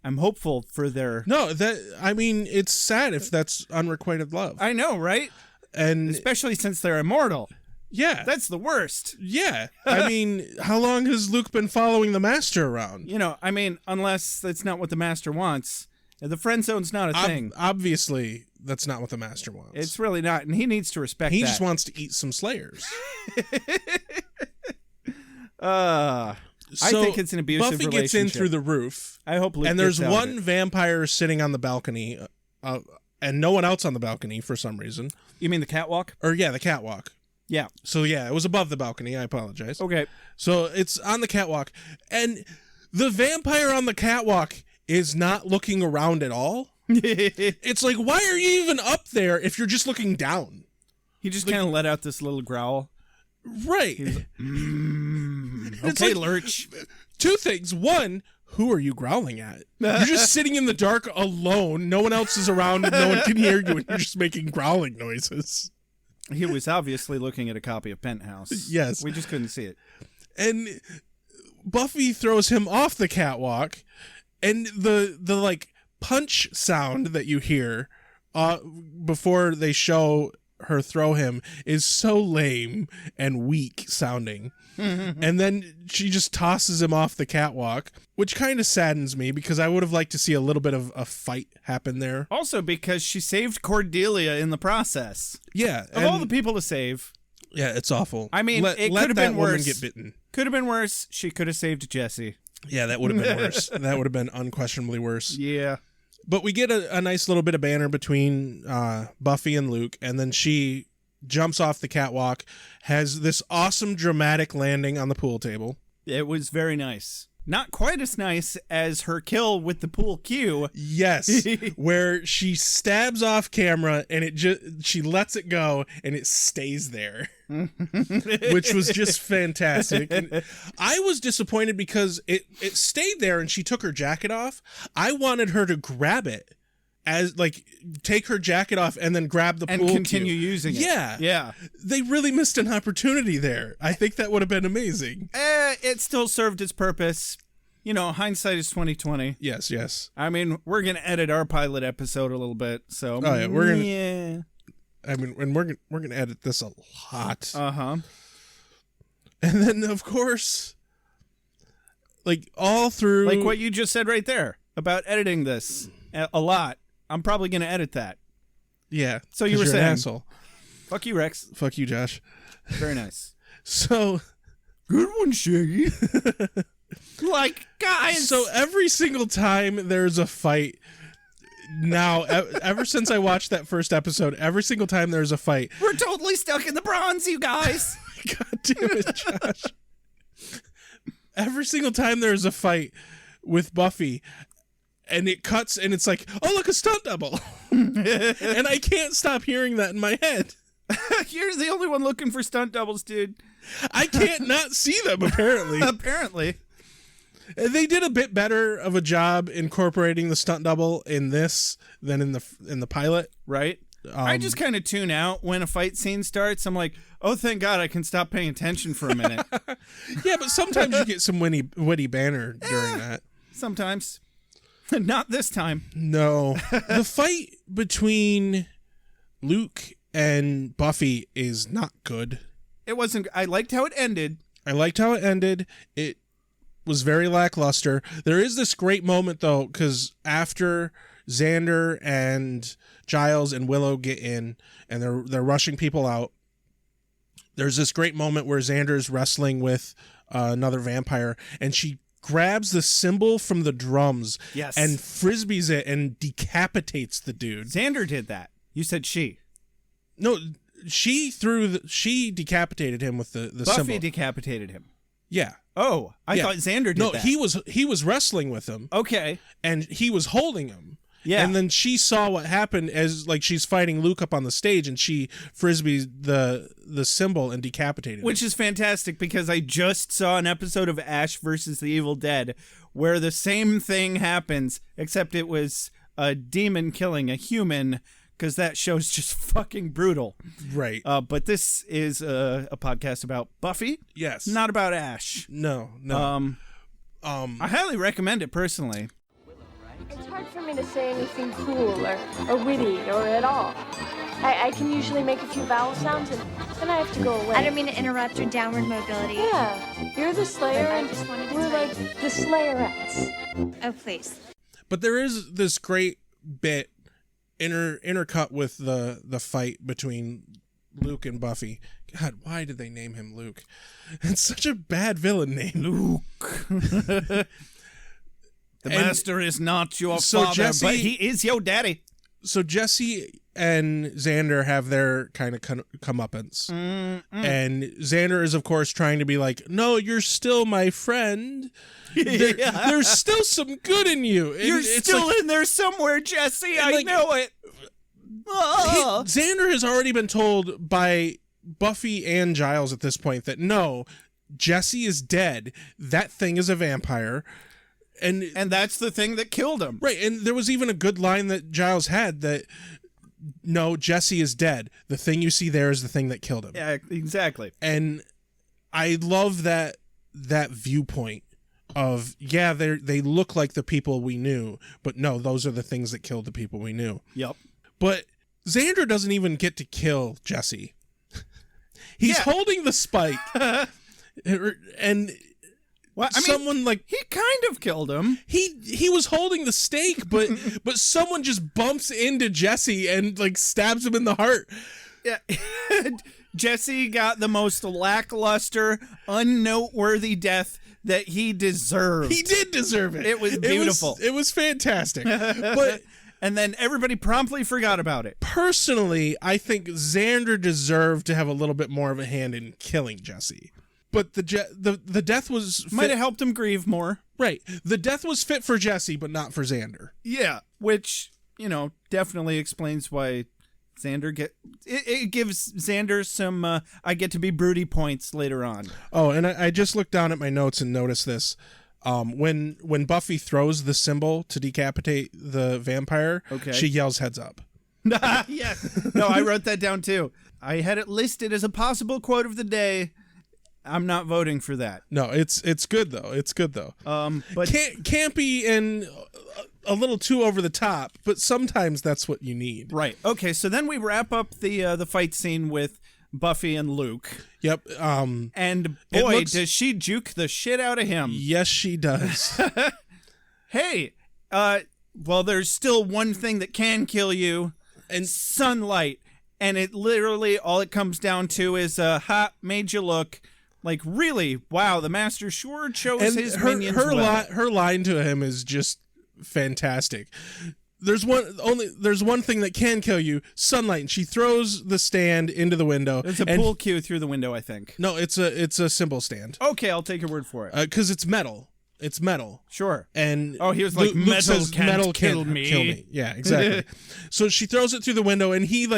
I'm hopeful for their... No, it's sad if that's unrequited love. I know, right? And especially since they're immortal. Yeah. That's the worst. Yeah. I mean, how long has Luke been following the master around? Unless that's not what the master wants. The friend zone's not a thing. Obviously, that's not what the master wants. It's really not, and he needs to respect that. He just wants to eat some Slayers. I think it's an abusive Buffy relationship. gets in through the roof. I hope Luke and there's gets out one of it. vampire sitting on the balcony, and no one else on the balcony for some reason. You mean the catwalk? Or yeah, the catwalk. Yeah. So yeah, it was above the balcony. I apologize. Okay. So it's on the catwalk, and the vampire on the catwalk is not looking around at all. It's like, why are you even up there if you're just looking down? He just kind of let out this little growl. Right. He's like, okay, Lurch. Two things. One, who are you growling at? You're just sitting in the dark alone. No one else is around and no one can hear you, and you're just making growling noises. He was obviously looking at a copy of Penthouse. Yes. We just couldn't see it. And Buffy throws him off the catwalk, and the like punch sound that you hear before they show her throw him is so lame and weak sounding. And then she just tosses him off the catwalk, which kind of saddens me because I would have liked to see a little bit of a fight happen there. Also because she saved Cordelia in the process. Yeah. Of all the people to save. Yeah, it's awful. I mean, let it could have that been woman worse. get bitten. Could have been worse. She could have saved Jesse. Yeah, that would have been worse. That would have been unquestionably worse. Yeah. But we get a nice little bit of banter between Buffy and Luke, and then she jumps off the catwalk, has this awesome dramatic landing on the pool table. It was very nice. Not quite as nice as her kill with the pool cue. Yes, where she stabs off camera and she lets it go and it stays there, which was just fantastic. And I was disappointed because it stayed there and she took her jacket off. I wanted her to grab it, as like take her jacket off and then grab the pool and continue cue. using it. Yeah. They really missed an opportunity there. I think that would have been amazing. It still served its purpose. You know, hindsight is 20/20. Yes. I mean, we're gonna edit our pilot episode a little bit, so oh yeah, we're gonna. Yeah. I mean, and we're gonna edit this a lot. And then of course, like all through, like what you just said right there about editing this a lot. I'm probably gonna edit that. Yeah. So you were you're saying, an asshole. Fuck you, Rex. Fuck you, Josh. Very nice. So good one, Shaggy. Like, guys. So every single time there's a fight, now, ever since I watched that first episode, every single time there's a fight, we're totally stuck in the bronze, you guys. God damn it, Josh. Every single time there's a fight with Buffy, and it cuts, and it's like, oh, look, a stunt double. And I can't stop hearing that in my head. You're the only one looking for stunt doubles, dude. I can't not see them, apparently. Apparently. They did a bit better of a job incorporating the stunt double in this than in the pilot. Right. I just kind of tune out when a fight scene starts. I'm like, oh, thank God I can stop paying attention for a minute. Yeah, but sometimes you get some witty banter during that. Sometimes. Not this time. No. The fight between Luke and Buffy is not good. It wasn't. I liked how it ended. It was very lackluster. There is this great moment, though, because after Xander and Giles and Willow get in and they're rushing people out, there's this great moment where Xander's wrestling with another vampire, and she grabs the cymbal from the drums and frisbees it and decapitates the dude. Xander did that. You said she. No, she decapitated him with the cymbal. Buffy decapitated him. Yeah. Oh, I thought Xander did that. No, he was wrestling with him. Okay. And he was holding him. Yeah. And then she saw what happened as like she's fighting Luke up on the stage, and she frisbees the symbol and decapitated Which him. is fantastic because I just saw an episode of Ash versus the Evil Dead where the same thing happens, except it was a demon killing a human, because that show's just fucking brutal. Right. But this is a podcast about Buffy. Yes. Not about Ash. No. I highly recommend it personally. It's hard for me to say anything cool or witty or at all. I can usually make a few vowel sounds and then I have to go away. I don't mean to interrupt your downward mobility. Yeah, you're the Slayer I and just wanted to we're tell like the Slayerettes. Oh, please. But there is this great bit intercut with the fight between Luke and Buffy. God, why did they name him Luke? It's such a bad villain name. Luke. The master is not your father, but he is your daddy. So Jesse and Xander have their kind of comeuppance. And Xander is, of course, trying to be like, no, you're still my friend. There's still some good in you. And you're still in there somewhere, Jesse. I know it. Xander has already been told by Buffy and Giles at this point that no, Jesse is dead. That thing is a vampire. And that's the thing that killed him. Right, and there was even a good line that Giles had that, no, Jesse is dead. The thing you see there is the thing that killed him. Yeah, exactly. And I love that viewpoint of, yeah, they look like the people we knew, but no, those are the things that killed the people we knew. Yep. But Xander doesn't even get to kill Jesse. He's holding the spike. And... Well, I mean, someone like he kind of killed him. He was holding the stake, but someone just bumps into Jesse and like stabs him in the heart. Yeah, Jesse got the most lackluster, unnoteworthy death that he deserved. He did deserve it. It was beautiful. It was fantastic. But and then everybody promptly forgot about it. Personally, I think Xander deserved to have a little bit more of a hand in killing Jesse. But the death was might have helped him grieve more. Right. The death was fit for Jesse, but not for Xander. Yeah, which, definitely explains why Xander it gives Xander some I get to be broody points later on. Oh, and I just looked down at my notes and noticed this. When Buffy throws the symbol to decapitate the vampire, she yells heads up. Yes. No, I wrote that down too. I had it listed as a possible quote of the day. I'm not voting for that. No, it's good though. It's good though. But campy and a little too over the top, but sometimes that's what you need. Right. Okay, so then we wrap up the fight scene with Buffy and Luke. Yep. And boy, does she juke the shit out of him. Yes, she does. Hey, well, there's still one thing that can kill you, and sunlight. And it literally, all it comes down to is, made you look. Like, really? Wow, the master sure chose his minions well. Her line to him is just fantastic. There's one thing that can kill you, sunlight. And she throws the stand into the window. It's a pool cue through the window, I think. No, it's a symbol stand. Okay, I'll take your word for it. Because it's metal. It's metal. Sure. And he was like, Luke says, metal can't kill me. Yeah, exactly. So she throws it through the window, and he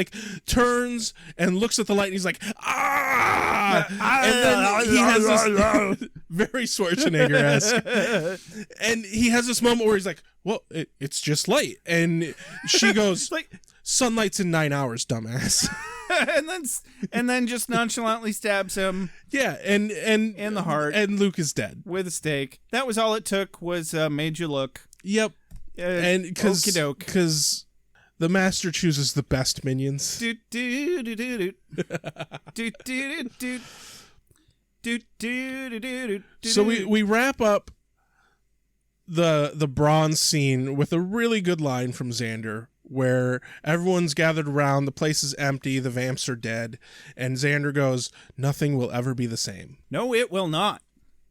turns and looks at the light, and he's like, ah! And then he has this very Schwarzenegger-esque. And he has this moment where he's like, well, it's just light. And she goes, sunlight's in 9 hours, dumbass. and then just nonchalantly stabs him. Yeah, and in the heart, and Luke is dead with a stake. That was all it took. Was made you look. Yep, and because the master chooses the best minions. So we wrap up the bronze scene with a really good line from Xander, where everyone's gathered around, the place is empty, the vamps are dead, and Xander goes, nothing will ever be the same. No, it will not.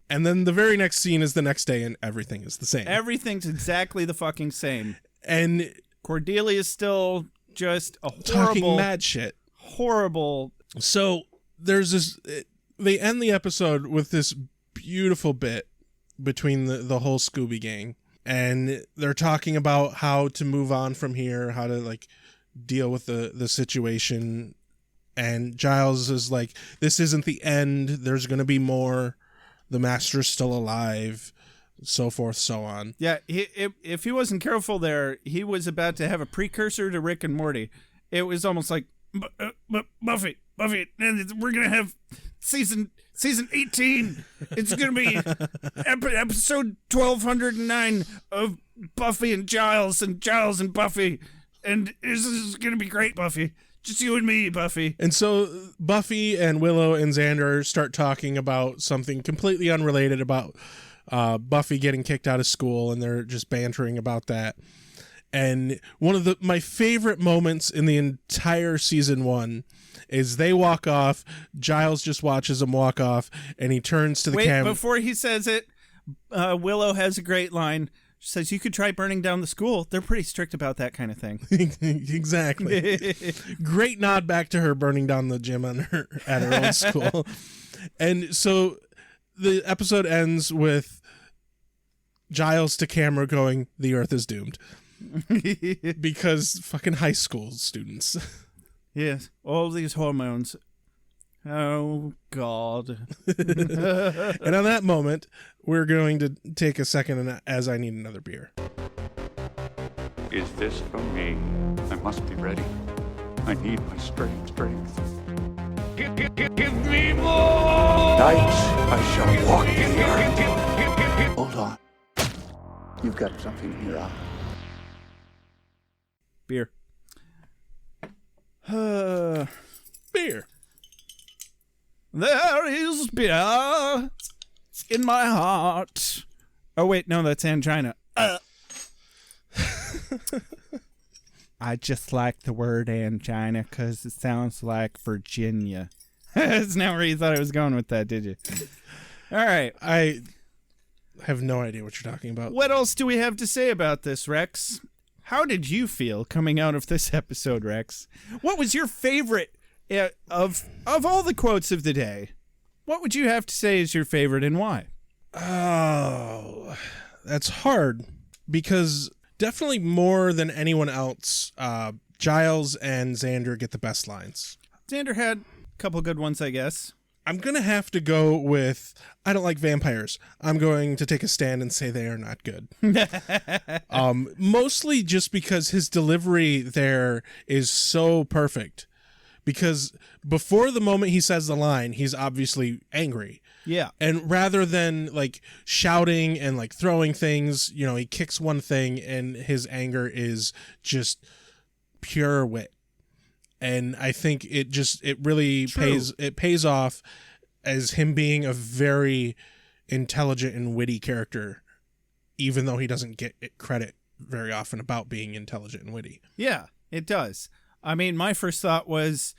And then the very next scene is the next day, and everything is the same. Everything's exactly the fucking same. And Cordelia's still just a horrible... talking mad shit. Horrible... So, there's this... They end the episode with this beautiful bit between the whole Scooby gang. And they're talking about how to move on from here, how to deal with the situation. And Giles is like, this isn't the end. There's going to be more. The master's still alive, so forth, so on. Yeah, if he wasn't careful there, he was about to have a precursor to Rick and Morty. It was almost like, Buffy, we're going to have season 18. It's going to be episode 1209 of Buffy and Giles and Buffy. And this is going to be great, Buffy. Just you and me, Buffy. And so Buffy and Willow and Xander start talking about something completely unrelated about Buffy getting kicked out of school, and they're just bantering about that. And one of my favorite moments in the entire season 1 is they walk off, Giles just watches them walk off, and he turns to the camera. Before he says it, Willow has a great line. She says, you could try burning down the school. They're pretty strict about that kind of thing. Exactly. Great nod back to her burning down the gym at her own school. And so the episode ends with Giles to camera going, the Earth is doomed. Because fucking high school students. Yes, all these hormones. Oh, God. And on that moment, we're going to take a second as I need another beer. Is this from me? I must be ready. I need my strength. Give me more! Night I shall walk in the earth. Hold on. You've got something in your eye. Beer. Beer. There is beer in my heart. Oh, wait, no, that's angina. I just like the word angina because it sounds like Virginia. That's not where you thought I was going with that, did you? All right. I have no idea what you're talking about. What else do we have to say about this, Rex? How did you feel coming out of this episode, Rex? What was your favorite of all the quotes of the day? What would you have to say is your favorite and why? Oh, that's hard because definitely more than anyone else, Giles and Xander get the best lines. Xander had a couple good ones, I guess. I'm going to have to go with, I don't like vampires. I'm going to take a stand and say they are not good. Mostly just because his delivery there is so perfect. Because before the moment he says the line, he's obviously angry. Yeah. And rather than like shouting and like throwing things, you know, he kicks one thing and his anger is just pure wit. And I think it really pays off as him being a very intelligent and witty character, even though he doesn't get credit very often about being intelligent and witty. Yeah, it does. I mean, my first thought was,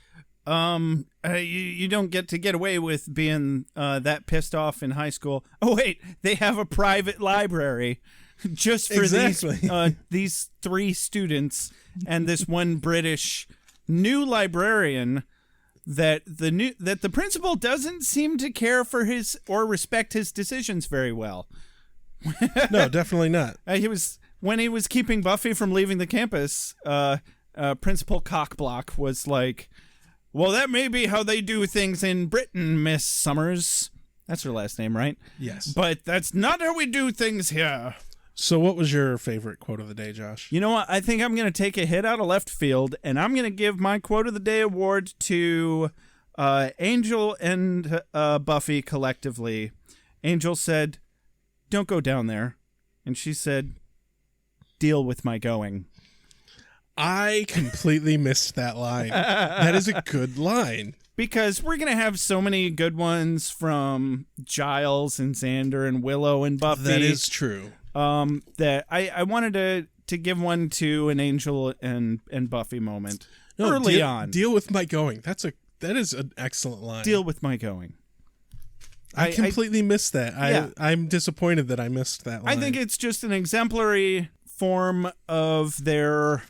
you don't get away with being that pissed off in high school. Oh wait, they have a private library just for these 3 students and this one British new librarian that the principal doesn't seem to care for his or respect his decisions very well. No, definitely not. When he was keeping Buffy from leaving the campus, Principal Cockblock was like, well, that may be how they do things in Britain, Miss Summers. That's her last name, right? Yes. But that's not how we do things here. So what was your favorite quote of the day, Josh? You know what? I think I'm going to take a hit out of left field, and I'm going to give my quote of the day award to Angel and Buffy collectively. Angel said, "Don't go down there." And she said, "Deal with my going." I completely missed that line. That is a good line. Because we're going to have so many good ones from Giles and Xander and Willow and Buffy. That is true. That I wanted to give one to an Angel and Buffy moment early on. Deal with my going. That is an excellent line. Deal with my going. I completely missed that. Yeah. I'm disappointed that I missed that line. I think it's just an exemplary form of their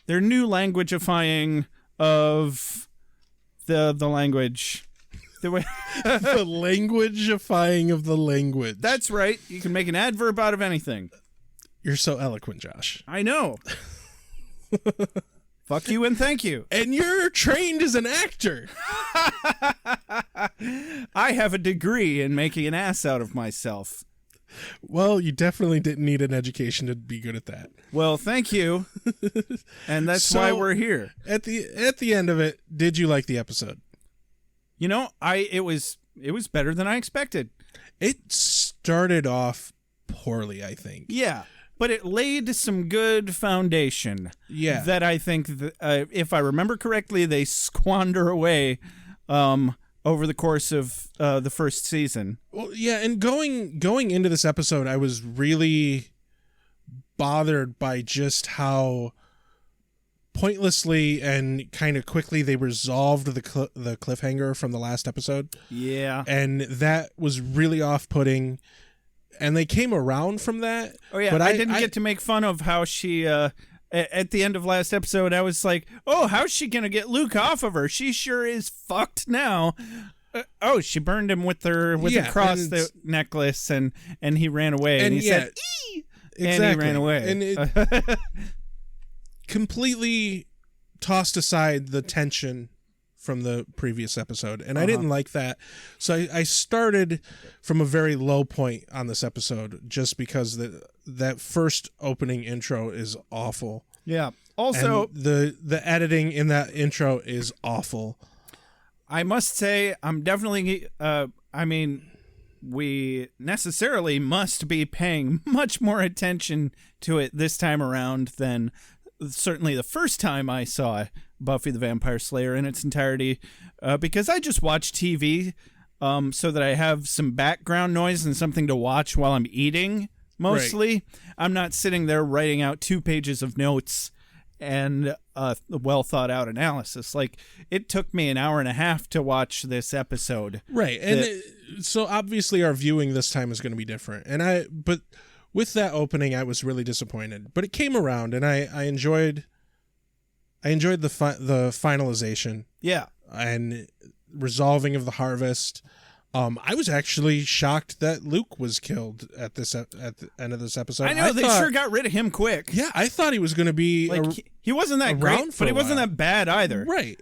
new languageifying of the language. The way the languageifying of the language. That's right. You can make an adverb out of anything. You're so eloquent, Josh. I know. Fuck you and thank you. And you're trained as an actor. I have a degree in making an ass out of myself. Well, you definitely didn't need an education to be good at that. Well, thank you. And that's why we're here. At the end of it, did you like the episode? You know, it was better than I expected. It started off poorly, I think. Yeah, but it laid some good foundation. Yeah. That I think, if I remember correctly, they squander away over the course of the first season. Well, yeah, and going into this episode, I was really bothered by just how pointlessly and kind of quickly they resolved the cliffhanger from the last episode. Yeah. And that was really off-putting. And they came around from that. Oh, yeah. But I didn't get to make fun of how she, at the end of last episode, I was like, oh, how's she going to get Luke off of her? She sure is fucked now. She burned him with the cross the necklace, and he ran away. And he said, "Ee!" Exactly. And he ran away. And it completely tossed aside the tension from the previous episode, and I didn't like that. So I started from a very low point on this episode just because that first opening intro is awful. Yeah. Also, and the editing in that intro is awful. I must say, I'm definitely, we necessarily must be paying much more attention to it this time around than certainly the first time I saw Buffy the Vampire Slayer in its entirety, because I just watch TV so that I have some background noise and something to watch while I'm eating, mostly. Right. I'm not sitting there writing out 2 pages of notes and a well thought out analysis. Like, it took me an hour and a half to watch this episode. Right. And so obviously our viewing this time is going to be different. But with that opening, I was really disappointed. But it came around, and I enjoyed the finalization. Yeah. And resolving of the harvest. I was actually shocked that Luke was killed at the end of this episode. I know, they sure got rid of him quick. Yeah, I thought he was going to be he wasn't that great, but he wasn't that bad either. Right.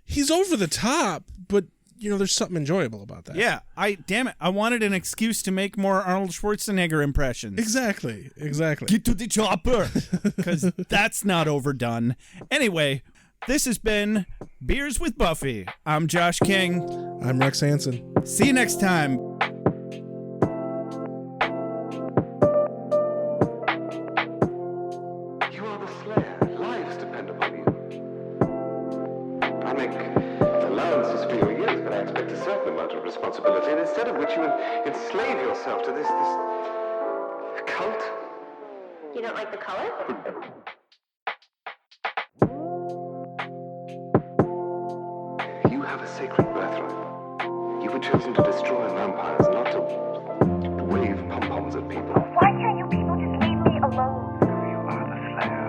He's over the top, but there's something enjoyable about that. Yeah, damn it, I wanted an excuse to make more Arnold Schwarzenegger impressions. Exactly. Get to the chopper, because that's not overdone. Anyway, this has been Beers with Buffy. I'm Josh King. I'm Rex Hansen. See you next time. You are the Slayer. Lives depend upon you. I make allowances for your years, but I expect a certain amount of responsibility, and instead of which you enslave yourself to this cult. You don't like the color? You have a sacred birthright. You were chosen to destroy vampires, not to wave pom-poms at people. Why can't you people just leave me alone? You are the Slayer.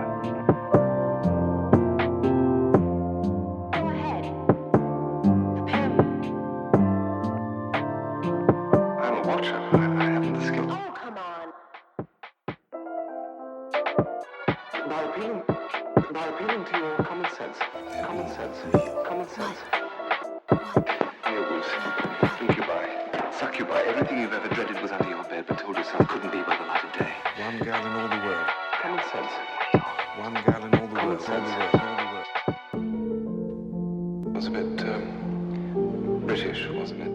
Go ahead. Prepare me. I'm a watcher. I haven't the skill. Oh, come on. By appealing to your common sense. Earwolves, incubi, succubi, everything you've ever dreaded was under your bed, but told yourself couldn't be by the light of day. One girl in all the world. Common sense. One girl in all the world. It was a bit, British, wasn't it?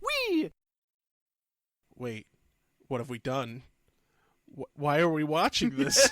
Whee! Wait, what have we done? Why are we watching this?